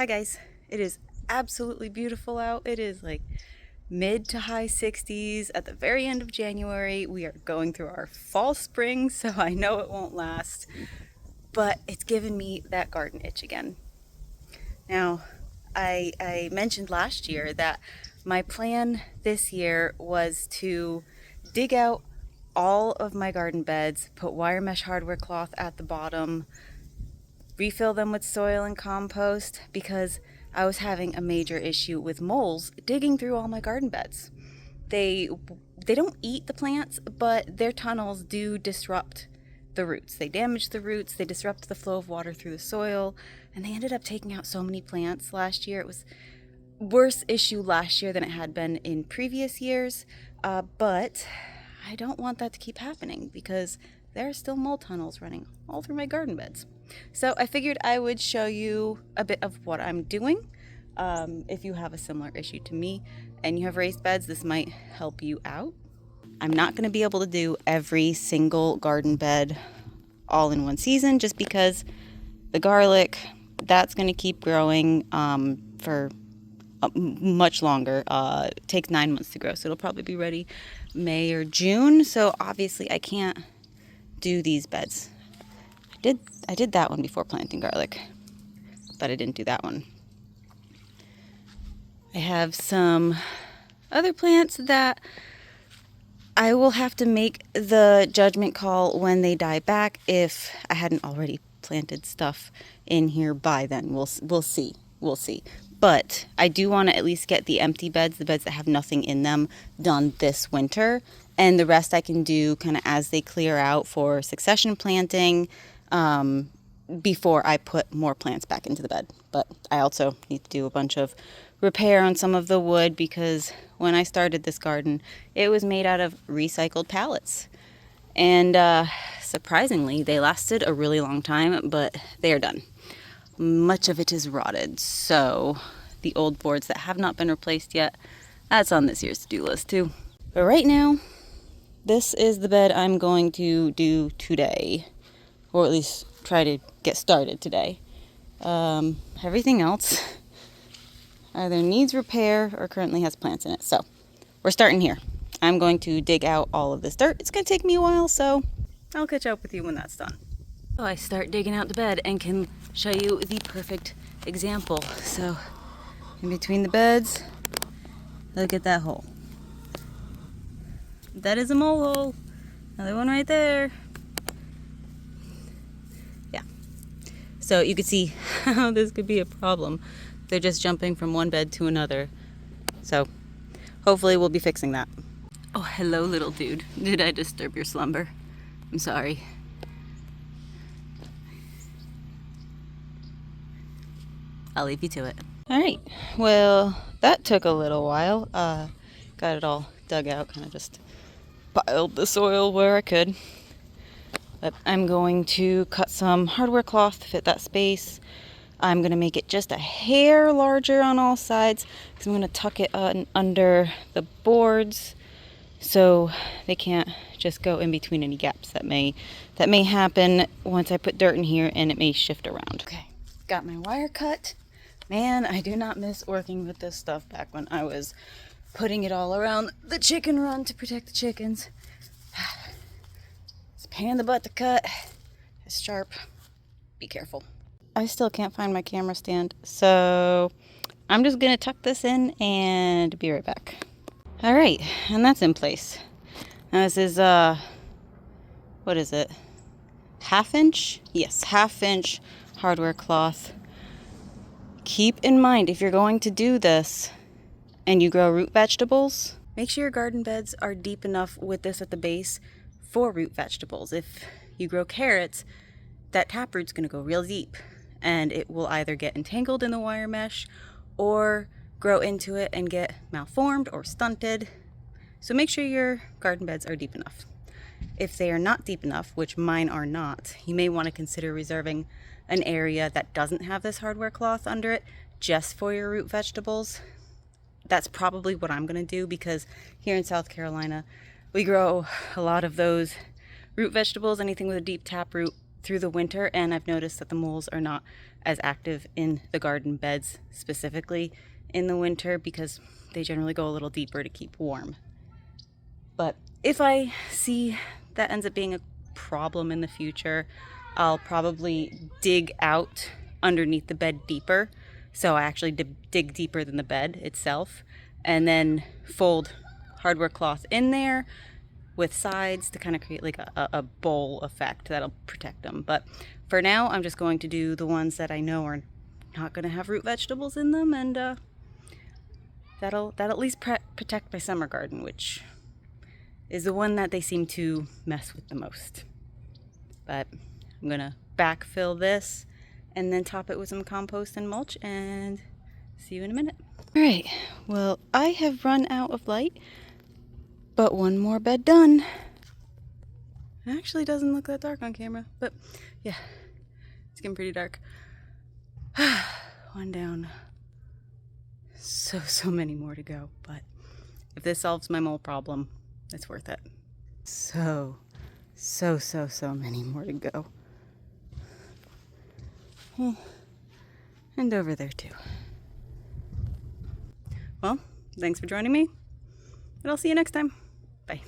Hi guys, it is absolutely beautiful out. It is like mid to high 60s at the very end of January. We are going through our fall spring, so I know it won't last, but it's given me that garden itch again. Now, I mentioned last year that my plan this year was to dig out all of my garden beds, put wire mesh hardware cloth at the bottom, refill them with soil and compost because I was having a major issue with moles digging through all my garden beds. They they don't eat the plants, but their tunnels do disrupt the roots. They damage the roots, they disrupt the flow of water through the soil, and they ended up taking out so many plants last year. It was worse issue last year than it had been in previous years, but I don't want that to keep happening because there are still mole tunnels running all through my garden beds. So I figured I would show you a bit of what I'm doing. If you have a similar issue to me and you have raised beds, this might help you out. I'm not going to be able to do every single garden bed all in one season just because the garlic, that's going to keep growing for much longer. It takes 9 months to grow, so it'll probably be ready May or June. So obviously I can't do these beds. I did that one before planting garlic, but I didn't do that one. I have some other plants that I will have to make the judgment call when they die back if I hadn't already planted stuff in here by then. We'll see. We'll see. But I do want to at least get the empty beds, the beds that have nothing in them, done this winter. And the rest I can do kind of as they clear out for succession planting before I put more plants back into the bed. But I also need to do a bunch of repair on some of the wood because when I started this garden, it was made out of recycled pallets. And surprisingly, they lasted a really long time, but they are done. Much of it is rotted, so the old boards that have not been replaced yet, that's on this year's to-do list too. But right now, this is the bed I'm going to do today, or at least try to get started today. Everything else either needs repair or currently has plants in it, so we're starting here. I'm going to dig out all of this dirt. It's going to take me a while, so I'll catch up with you when that's done. So I start digging out the bed and can show you the perfect example. So in between the beds, look at that hole. That is a mole hole. Another one right there. Yeah. So you can see how this could be a problem. They're just jumping from one bed to another. So hopefully we'll be fixing that. Oh, hello, little dude. Did I disturb your slumber? I'm sorry. I'll leave you to it. All right. Well, that took a little while. Got it all dug out, kind of just piled the soil where I could. But I'm going to cut some hardware cloth to fit that space. I'm going to make it just a hair larger on all sides because I'm going to tuck it under the boards so they can't just go in between any gaps that may happen once I put dirt in here and it may shift around. Okay, got my wire cut. Man, I do not miss working with this stuff back when I was putting it all around the chicken run to protect the chickens. It's a pain in the butt to cut. It's sharp. Be careful. I still can't find my camera stand, so I'm just gonna tuck this in and be right back. All right, and that's in place. Now this is, what is it? 1/2 inch? Yes, 1/2 inch hardware cloth. Keep in mind, if you're going to do this and you grow root vegetables, make sure your garden beds are deep enough with this at the base for root vegetables. If you grow carrots, that taproot's going to go real deep and it will either get entangled in the wire mesh or grow into it and get malformed or stunted. So make sure your garden beds are deep enough. If they are not deep enough, which mine are not, you may want to consider reserving an area that doesn't have this hardware cloth under it just for your root vegetables. That's probably what I'm going to do because here in South Carolina, we grow a lot of those root vegetables, anything with a deep taproot through the winter, and I've noticed that the moles are not as active in the garden beds specifically in the winter because they generally go a little deeper to keep warm. But if I see that ends up being a problem in the future, I'll probably dig out underneath the bed deeper. So I actually dig deeper than the bed itself, and then fold hardware cloth in there with sides to kind of create like a bowl effect that'll protect them. But for now, I'm just going to do the ones that I know are not going to have root vegetables in them, and that'll at least protect my summer garden, which is the one that they seem to mess with the most. But I'm gonna backfill this and then top it with some compost and mulch, and see you in a minute. All right, well, I have run out of light, but one more bed done. It actually doesn't look that dark on camera, but yeah, it's getting pretty dark. One down. So many more to go, but if this solves my mole problem, it's worth it. So many more to go. And over there too. Well, thanks for joining me, and I'll see you next time. Bye.